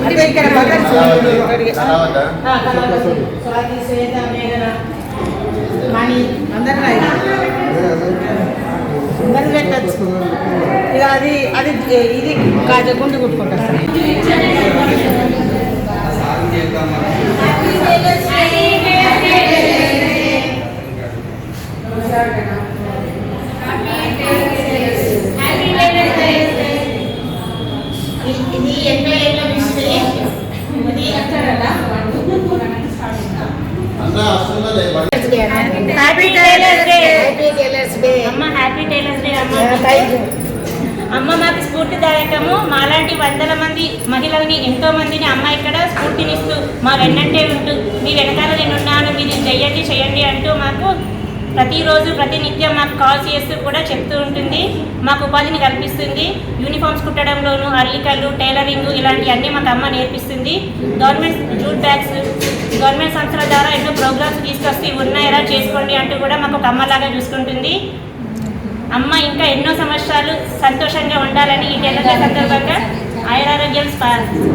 అంటే ఇక్కడ స్వాతి శ్వేత మేఘన మణి అందరూ అందరు పెట్టచ్చు. ఇక అది అది ఇది గుండు కుట్టుకుంటారు సార్. ఇది 80 ఏళ్ళ మిస్త్రీ. ఇది హ్యాపీ టైలర్స్ డే. అమ్మ హ్యాపీ టైలర్స్ డే అమ్మ మాకు స్ఫూర్తిదాయకము. మాలాంటి వందల మంది మహిళల్ని ఎంతో మందిని అమ్మ ఇక్కడ స్ఫూర్తినిస్తూ మా వెన్నంటే ఉంటూ మీ వెనకాల నేనున్నాను, మీరు చెయ్యండి అంటూ మాకు ప్రతిరోజు ప్రతినిత్యం మాకు కాల్ చేస్తూ కూడా చెప్తూ ఉంటుంది. మాకు ఉపాధిని కల్పిస్తుంది. యూనిఫామ్స్ కుట్టడంలోనూ అల్లికలు, టైలరింగ్ ఇలాంటివన్నీ మాకు అమ్మ నేర్పిస్తుంది. గవర్నమెంట్ జూట్ బ్యాగ్స్, గవర్నమెంట్ సంస్థల ద్వారా ఎన్నో ప్రోగ్రామ్స్ తీసుకొస్తే ఉన్నాయి ఎలా చేసుకోండి అంటూ కూడా మాకు ఒక అమ్మలాగా చూసుకుంటుంది. అమ్మ ఇంకా ఎన్నో సంవత్సరాలు సంతోషంగా ఉండాలని ఈ టైలర్ల సందర్భంగా ఆయురారోగ్యం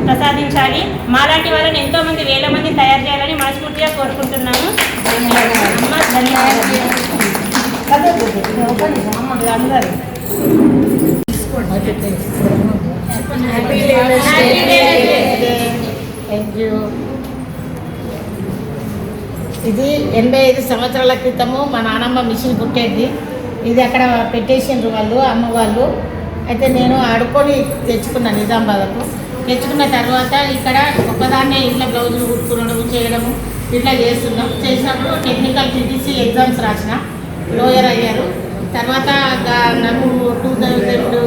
ప్రసాదించాలి. మాలాంటి వాళ్ళని ఎంతో మంది వేల మంది తయారు చేయాలని మనస్ఫూర్తిగా కోరుకుంటున్నాము. అమ్మ ధన్యవాదాలు. ఇది 85 సంవత్సరాల క్రితము మా నాన్నమ్మ మిషన్ కుట్టేది. ఇది అక్కడ పెట్టేసిండ్రు వాళ్ళు, అమ్మ వాళ్ళు. అయితే నేను ఆడుకొని తెచ్చుకున్నాను నిజామాబాద్కు. తెచ్చుకున్న తర్వాత ఇక్కడ ఒక్కదాన్నే ఇంట్లో బ్లౌజులు కుట్టుకోవడం చేయడము ఇట్లా చేసినప్పుడు టెక్నికల్ టీటీసీ ఎగ్జామ్స్ రాసిన, లోయర్ అయ్యారు. తర్వాత నాకు 2003లో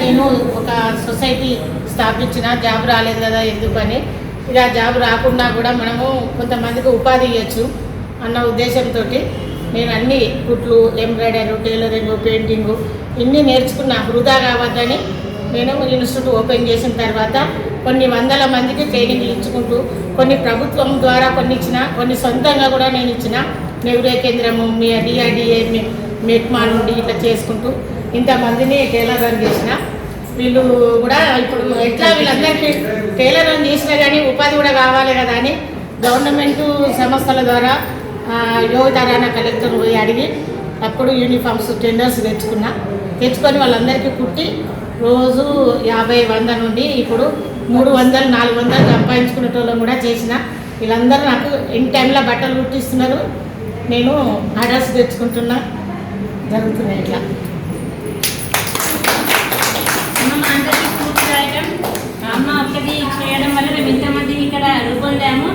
నేను ఒక సొసైటీ స్థాపించిన. జాబ్ రాలేదు కదా ఎందుకని, ఇలా జాబ్ రాకుండా కూడా మనము కొంతమందికి ఉపాధి ఇవ్వచ్చు అన్న ఉద్దేశంతో నేను అన్ని కుట్లు, ఎంబ్రాయిడరీ, టైలరింగ్, పెయింటింగు ఇన్ని నేర్చుకున్నా. వృధా కావద్దని నేను ఇన్స్టిట్యూట్ ఓపెన్ చేసిన తర్వాత కొన్ని వందల మందికి ట్రైనింగ్లు ఇచ్చుకుంటూ కొన్ని ప్రభుత్వం ద్వారా కొన్ని ఇచ్చిన, కొన్ని సొంతంగా కూడా నేను ఇచ్చిన. నెహ్రూ కేంద్రము, మీ డిఆర్డిఏ, మెట్మా నుండి ఇట్లా చేసుకుంటూ ఇంతమందిని టైలరింగ్ చేసిన. వీళ్ళు కూడా ఇప్పుడు ఎట్లా వీళ్ళందరికీ టైలరింగ్ చేసినా కానీ ఉపాధి కూడా కావాలి కదా అని గవర్నమెంటు సంస్థల ద్వారా యువతరాన కలెక్టర్ పోయి అడిగి అప్పుడు యూనిఫామ్స్ టెండర్స్ తెచ్చుకొని వాళ్ళందరికీ కుట్టి రోజు 50-100 నుండి ఇప్పుడు 300-400 సంపాదించుకునేటోళ్ళం కూడా చేసిన. వీళ్ళందరూ నాకు ఎన్ని టైంలో బట్టలు కుట్టిస్తున్నారు, నేను ఆర్డర్స్ తెచ్చుకుంటున్నా, జరుగుతున్నాయి ఇట్లా. అమ్మ ఒక్కటి చేయడం వల్ల మేము ఇంతమంది ఇక్కడ రూపొందాము.